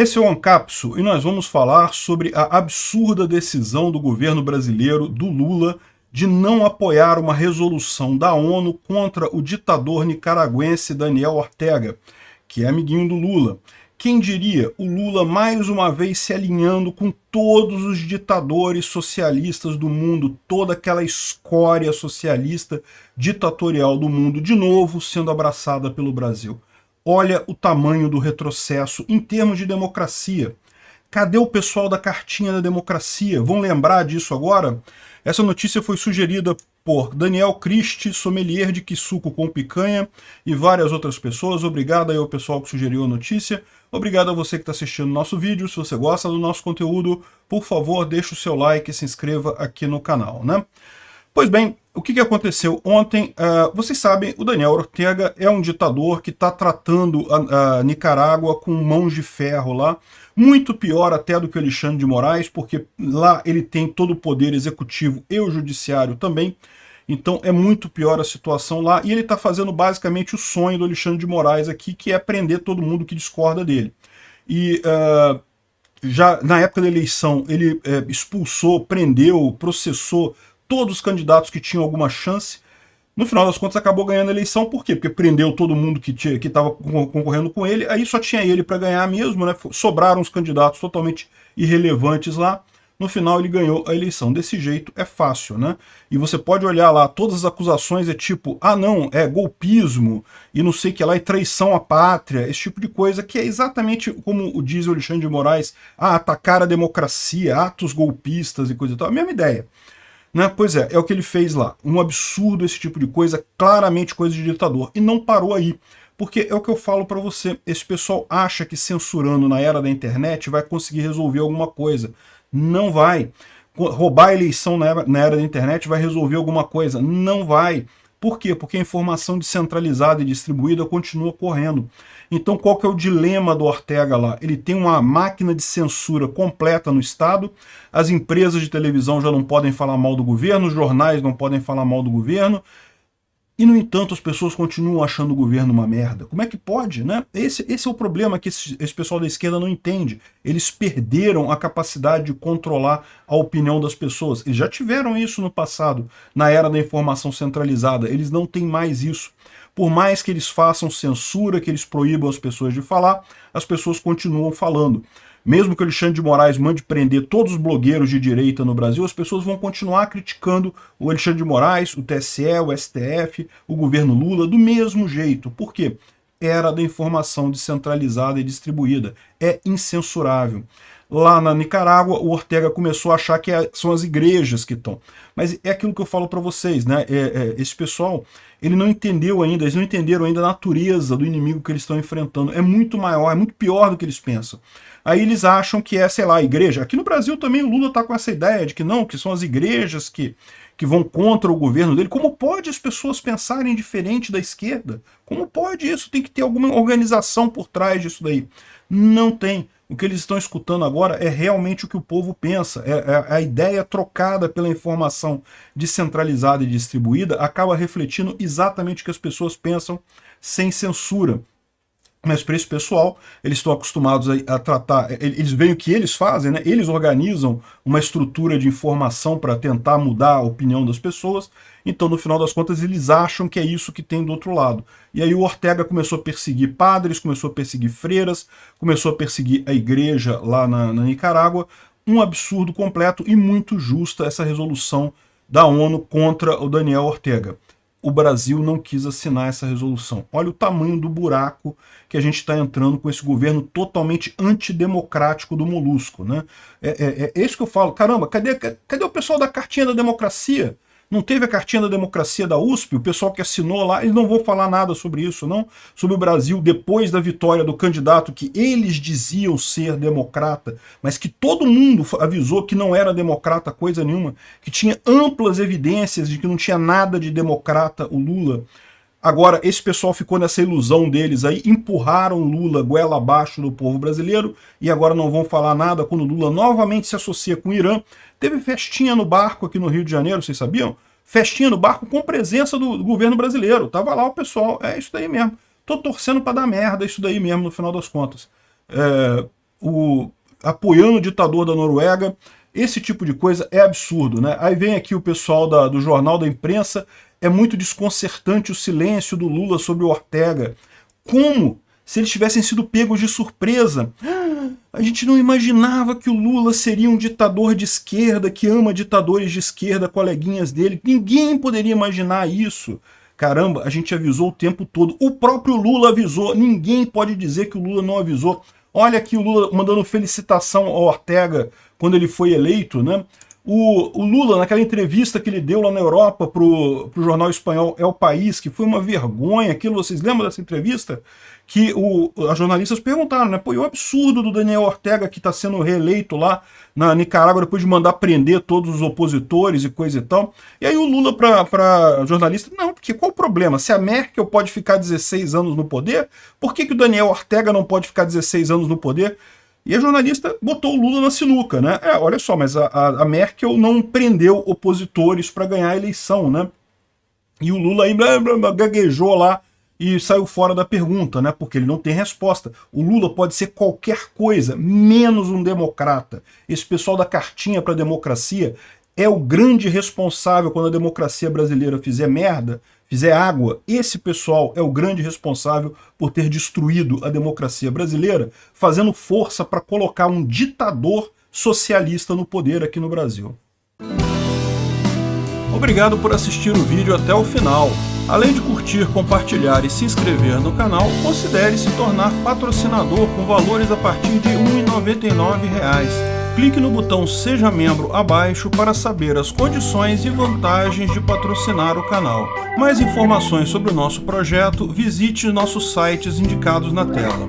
Esse é o Ancapso e nós vamos falar sobre a absurda decisão do governo brasileiro, do Lula, de não apoiar uma resolução da ONU contra o ditador nicaragüense Daniel Ortega, que é amiguinho do Lula. Quem diria, o Lula mais uma vez se alinhando com todos os ditadores socialistas do mundo, toda aquela escória socialista ditatorial do mundo, de novo sendo abraçada pelo Brasil. Olha o tamanho do retrocesso em termos de democracia. Cadê o pessoal da cartinha da democracia? Vão lembrar disso agora? Essa notícia foi sugerida por Daniel Christie, sommelier de Kisuko com picanha, e várias outras pessoas. Obrigado aí ao pessoal que sugeriu a notícia. Obrigado a você que está assistindo o nosso vídeo. Se você gosta do nosso conteúdo, por favor, deixe o seu like e se inscreva aqui no canal, né? Pois bem, o que aconteceu ontem? Vocês sabem, o Daniel Ortega é um ditador que está tratando a Nicarágua com mãos de ferro lá, muito pior até do que o Alexandre de Moraes, porque lá ele tem todo o poder executivo e o judiciário também, então é muito pior a situação lá, e ele está fazendo basicamente o sonho do Alexandre de Moraes aqui, que é prender todo mundo que discorda dele. E já na época da eleição ele expulsou, prendeu, processou todos os candidatos que tinham alguma chance. No final das contas acabou ganhando a eleição. Por quê? Porque prendeu todo mundo que estava concorrendo com ele, aí só tinha ele para ganhar mesmo, né? Sobraram os candidatos totalmente irrelevantes lá. No final ele ganhou a eleição. Desse jeito é fácil, né? E você pode olhar lá, todas as acusações é tipo, ah não, é golpismo, e não sei o que lá, e traição à pátria, esse tipo de coisa, que é exatamente como diz o Alexandre de Moraes, atacar a democracia, atos golpistas e coisa e tal, a mesma ideia. Né? Pois é o que ele fez lá. Um absurdo esse tipo de coisa, claramente coisa de ditador. E não parou aí. Porque é o que eu falo pra você, esse pessoal acha que censurando na era da internet vai conseguir resolver alguma coisa. Não vai. Roubar a eleição na era da internet vai resolver alguma coisa. Não vai. Por quê? Porque a informação descentralizada e distribuída continua correndo. Então qual que é o dilema do Ortega lá? Ele tem uma máquina de censura completa no Estado, as empresas de televisão já não podem falar mal do governo, os jornais não podem falar mal do governo, e no entanto as pessoas continuam achando o governo uma merda. Como é que pode, né? Esse é o problema que esse pessoal da esquerda não entende. Eles perderam a capacidade de controlar a opinião das pessoas. Eles já tiveram isso no passado, na era da informação centralizada. Eles não têm mais isso. Por mais que eles façam censura, que eles proíbam as pessoas de falar, as pessoas continuam falando. Mesmo que o Alexandre de Moraes mande prender todos os blogueiros de direita no Brasil, as pessoas vão continuar criticando o Alexandre de Moraes, o TSE, o STF, o governo Lula, do mesmo jeito. Por quê? Era da informação descentralizada e distribuída. É incensurável. Lá na Nicarágua, o Ortega começou a achar que são as igrejas que estão. Mas é aquilo que eu falo para vocês, né? Esse pessoal, ele não entendeu ainda, eles não entenderam ainda a natureza do inimigo que eles estão enfrentando. É muito maior, é muito pior do que eles pensam. Aí eles acham que sei lá, a igreja. Aqui no Brasil também o Lula está com essa ideia de que não, que são as igrejas que vão contra o governo dele. Como pode as pessoas pensarem diferente da esquerda? Como pode isso? Tem que ter alguma organização por trás disso daí. Não tem. O que eles estão escutando agora é realmente o que o povo pensa. A ideia trocada pela informação descentralizada e distribuída acaba refletindo exatamente o que as pessoas pensam sem censura. Mas para esse pessoal, eles estão acostumados a tratar, eles veem o que eles fazem, né? Eles organizam uma estrutura de informação para tentar mudar a opinião das pessoas, então no final das contas eles acham que é isso que tem do outro lado. E aí o Ortega começou a perseguir padres, começou a perseguir freiras, começou a perseguir a igreja lá na Nicarágua, um absurdo completo e muito justa essa resolução da ONU contra o Daniel Ortega. O Brasil não quis assinar essa resolução. Olha o tamanho do buraco que a gente está entrando com esse governo totalmente antidemocrático do Molusco, né? É isso que eu falo. Caramba, cadê o pessoal da cartinha da democracia? Não teve a cartinha da democracia da USP? O pessoal que assinou lá, eles não vão falar nada sobre isso, não? Sobre o Brasil depois da vitória do candidato que eles diziam ser democrata, mas que todo mundo avisou que não era democrata coisa nenhuma, que tinha amplas evidências de que não tinha nada de democrata o Lula. Agora, esse pessoal ficou nessa ilusão deles aí, empurraram Lula goela abaixo do povo brasileiro e agora não vão falar nada quando Lula novamente se associa com o Irã. Teve festinha no barco aqui no Rio de Janeiro, vocês sabiam? Festinha no barco com presença do governo brasileiro. Tava lá o pessoal, é isso daí mesmo. Tô torcendo para dar merda, é isso daí mesmo no final das contas. apoiando o ditador da Noruega. Esse tipo de coisa é absurdo, né? Aí vem aqui o pessoal do Jornal da Imprensa, é muito desconcertante o silêncio do Lula sobre o Ortega. Como se eles tivessem sido pegos de surpresa. A gente não imaginava que o Lula seria um ditador de esquerda, que ama ditadores de esquerda, coleguinhas dele. Ninguém poderia imaginar isso. Caramba, a gente avisou o tempo todo. O próprio Lula avisou. Ninguém pode dizer que o Lula não avisou. Olha aqui o Lula mandando felicitação ao Ortega quando ele foi eleito, né? O Lula, naquela entrevista que ele deu lá na Europa pro jornal espanhol El País, que foi uma vergonha, aquilo, vocês lembram dessa entrevista? Que as jornalistas perguntaram, né? Pô, e o absurdo do Daniel Ortega, que está sendo reeleito lá na Nicarágua, depois de mandar prender todos os opositores e coisa e tal. E aí o Lula, para jornalista, não, porque qual o problema? Se a Merkel pode ficar 16 anos no poder, por que o Daniel Ortega não pode ficar 16 anos no poder? E a jornalista botou o Lula na sinuca, né? Olha só, mas a Merkel não prendeu opositores para ganhar a eleição, né? E o Lula aí gaguejou lá e saiu fora da pergunta, né? Porque ele não tem resposta. O Lula pode ser qualquer coisa, menos um democrata. Esse pessoal da cartinha para a democracia é o grande responsável quando a democracia brasileira fizer merda, fizer água. Esse pessoal é o grande responsável por ter destruído a democracia brasileira, fazendo força para colocar um ditador socialista no poder aqui no Brasil. Obrigado por assistir o vídeo até o final. Além de curtir, compartilhar e se inscrever no canal, considere se tornar patrocinador com valores a partir de R$ 1,99. Clique no botão Seja Membro abaixo para saber as condições e vantagens de patrocinar o canal. Mais informações sobre o nosso projeto, visite nossos sites indicados na tela.